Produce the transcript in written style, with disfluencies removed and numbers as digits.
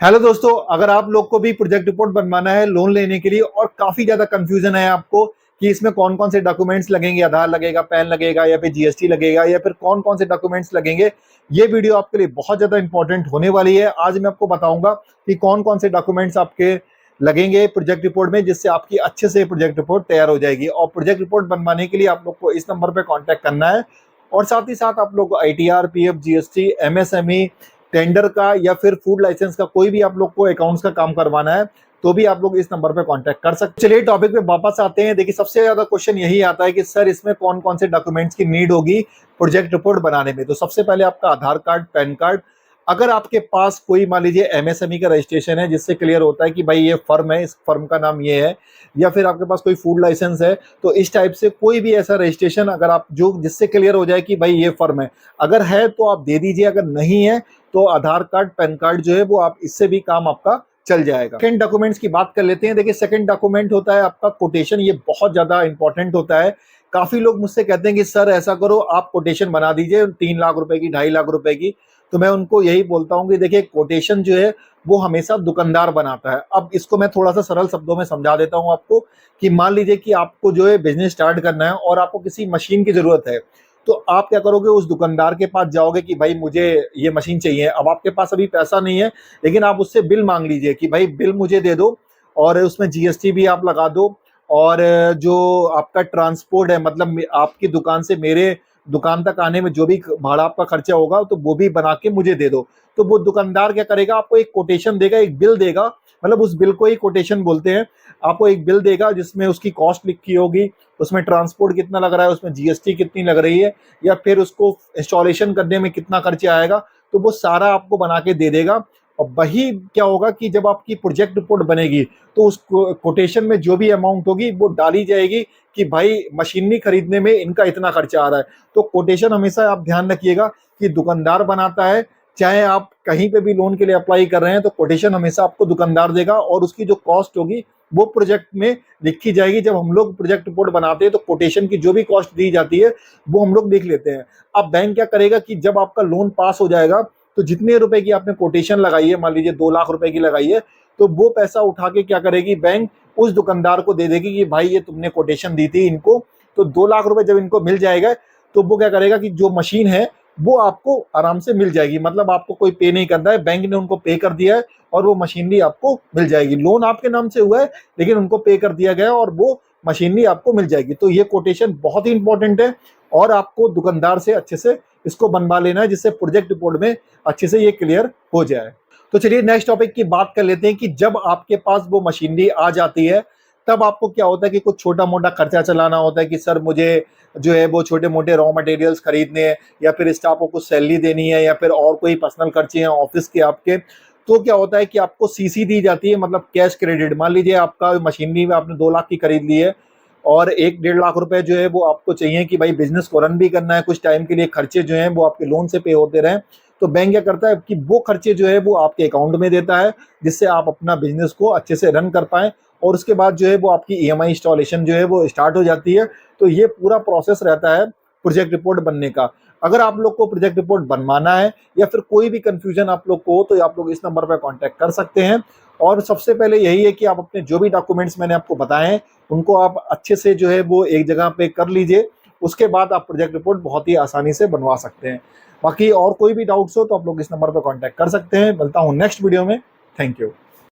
Hello दोस्तों, अगर आप लोग को भी प्रोजेक्ट रिपोर्ट बनवाना है लोन लेने के लिए और काफी ज्यादा कंफ्यूजन है आपको कि इसमें कौन कौन से डॉक्यूमेंट्स लगेंगे, आधार लगेगा, पैन लगेगा या फिर जीएसटी लगेगा या फिर कौन कौन से डॉक्यूमेंट्स लगेंगे, ये वीडियो आपके लिए बहुत ज्यादा इंपॉर्टेंट होने वाली है। आज मैं आपको बताऊंगा कि कौन कौन से डॉक्यूमेंट्स आपके लगेंगे प्रोजेक्ट रिपोर्ट में, जिससे आपकी अच्छे से प्रोजेक्ट रिपोर्ट तैयार हो जाएगी। और प्रोजेक्ट रिपोर्ट बनवाने के लिए आप लोग को इस नंबर पर कॉन्टेक्ट करना है और साथ ही साथ आप लोग को ITR, PF, GST, MSME, tender का या फिर फूड लाइसेंस का कोई भी आप लोग को अकाउंट्स का काम करवाना है तो भी आप लोग इस नंबर पे कांटेक्ट कर सकते हैं। चलिए टॉपिक पे वापस आते हैं। देखिए, सबसे ज्यादा क्वेश्चन यही आता है कि सर इसमें कौन कौन से डॉक्यूमेंट्स की नीड होगी प्रोजेक्ट रिपोर्ट बनाने में। तो सबसे पहले आपका आधार कार्ड, पैन कार्ड। अगर आपके पास कोई मान लीजिए एमएसएमई का रजिस्ट्रेशन है जिससे क्लियर होता है कि भाई ये फर्म है, इस फर्म का नाम ये है, या फिर आपके पास कोई फूड लाइसेंस है, तो इस टाइप से कोई भी ऐसा रजिस्ट्रेशन अगर आप जो जिससे क्लियर हो जाए कि भाई ये फर्म है, अगर है तो आप दे दीजिए। अगर नहीं है तो आधार कार्ड, पैन कार्ड जो है वो आप इससे भी काम आपका चल जाएगा। सेकंड डॉक्यूमेंट्स की बात कर लेते हैं। देखिए, सेकंड डॉक्यूमेंट होता है आपका कोटेशन। ये बहुत ज्यादा इंपॉर्टेंट होता है। काफी लोग मुझसे कहते हैं कि सर ऐसा करो, आप कोटेशन बना दीजिए 3 लाख रुपए की, 2.5 लाख रुपए की। तो मैं उनको यही बोलता हूँ कि देखिए, कोटेशन जो है वो हमेशा दुकानदार बनाता है। अब इसको मैं थोड़ा सा सरल शब्दों में समझा देता हूँ आपको कि मान लीजिए कि आपको जो है बिजनेस स्टार्ट करना है और आपको किसी मशीन की जरूरत है, तो आप क्या करोगे, उस दुकानदार के पास जाओगे कि भाई मुझे ये मशीन चाहिए। अब आपके पास अभी पैसा नहीं है, लेकिन आप उससे बिल मांग लीजिए कि भाई बिल मुझे दे दो और उसमें जीएसटी भी आप लगा दो, और जो आपका ट्रांसपोर्ट है, मतलब आपकी दुकान से मेरे दुकान तक आने में जो भी भाड़ा आपका खर्चा होगा तो वो भी बना के मुझे दे दो। तो वो दुकानदार क्या करेगा, आपको एक कोटेशन देगा, एक बिल देगा, मतलब उस बिल को ही कोटेशन बोलते हैं। आपको एक बिल देगा जिसमें उसकी कॉस्ट लिखी होगी, उसमें ट्रांसपोर्ट कितना लग रहा है, उसमें जीएसटी कितनी लग रही है, या फिर उसको इंस्टॉलेशन करने में कितना खर्चा आएगा, तो वो सारा आपको बना के दे देगा। और वही क्या होगा कि जब आपकी प्रोजेक्ट रिपोर्ट बनेगी तो उस कोटेशन में जो भी अमाउंट होगी वो डाली जाएगी कि भाई मशीनरी खरीदने में इनका इतना खर्चा आ रहा है। तो कोटेशन हमेशा आप ध्यान रखिएगा कि दुकानदार बनाता है। चाहे आप कहीं पे भी लोन के लिए अप्लाई कर रहे हैं तो कोटेशन हमेशा आपको दुकानदार देगा, और उसकी जो कॉस्ट होगी वो प्रोजेक्ट में लिखी जाएगी। जब हम लोग प्रोजेक्ट रिपोर्ट बनाते हैं तो कोटेशन की जो भी कॉस्ट दी जाती है वो हम लोग देख लेते हैं। अब बैंक क्या करेगा कि जब आपका लोन पास हो जाएगा तो जितने रुपए की आपने कोटेशन लगाई है, मान लीजिए 2 लाख रुपए की लगाई है, तो वो पैसा उठा के क्या करेगी, बैंक उस दुकानदार को दे देगी कि भाई ये तुमने कोटेशन दी थी इनको। तो 2 लाख रुपए जब इनको मिल जाएगा तो वो क्या करेगा कि जो मशीन है वो आपको आराम से मिल जाएगी। मतलब आपको कोई पे नहीं करना है, बैंक ने उनको पे कर दिया है और वो मशीनरी आपको मिल जाएगी। लोन आपके नाम से हुआ है लेकिन उनको पे कर दिया गया और वो मशीनरी आपको मिल जाएगी। तो ये कोटेशन बहुत ही इंपॉर्टेंट है और आपको दुकानदार से अच्छे से इसको बनवा लेना है जिससे प्रोजेक्ट रिपोर्ट में अच्छे से ये क्लियर हो जाए। तो चलिए नेक्स्ट टॉपिक की बात कर लेते हैं कि जब आपके पास वो मशीनरी आ जाती है तब आपको क्या होता है कि कुछ छोटा मोटा खर्चा चलाना होता है कि सर मुझे जो है वो छोटे मोटे रॉ मटेरियल्स खरीदने हैं, या फिर स्टाफ को कुछ सैलरी देनी है, या फिर और कोई पर्सनल खर्चे हैं ऑफिस के आपके। तो क्या होता है कि आपको सीसी दी जाती है, मतलब कैश क्रेडिट। मान लीजिए आपका मशीनरी में आपने 2 लाख की खरीद ली है और 1-1.5 लाख रुपए जो है वो आपको चाहिए कि भाई बिजनेस को रन भी करना है, कुछ टाइम के लिए खर्चे जो हैं वो आपके लोन से पे होते रहें। तो बैंक क्या करता है कि वो खर्चे जो है वो आपके अकाउंट में देता है जिससे आप अपना बिजनेस को अच्छे से रन कर पाएं, और उसके बाद जो है वो आपकी ईएमआई इंस्टॉलेशन जो है वो स्टार्ट हो जाती है। तो ये पूरा प्रोसेस रहता है प्रोजेक्ट रिपोर्ट बनने का। अगर आप लोग को प्रोजेक्ट रिपोर्ट बनवाना है या फिर कोई भी कंफ्यूजन आप लोग को हो तो आप लोग इस नंबर पर कांटेक्ट कर सकते हैं। और सबसे पहले यही है कि आप अपने जो भी डॉक्यूमेंट्स मैंने आपको बताए हैं उनको आप अच्छे से जो है वो एक जगह पे कर लीजिए। उसके बाद आप प्रोजेक्ट रिपोर्ट बहुत ही आसानी से बनवा सकते हैं। बाकी और कोई भी डाउट्स हो तो आप लोग इस नंबर पर कांटेक्ट कर सकते हैं। मिलता हूँ नेक्स्ट वीडियो में। Thank you.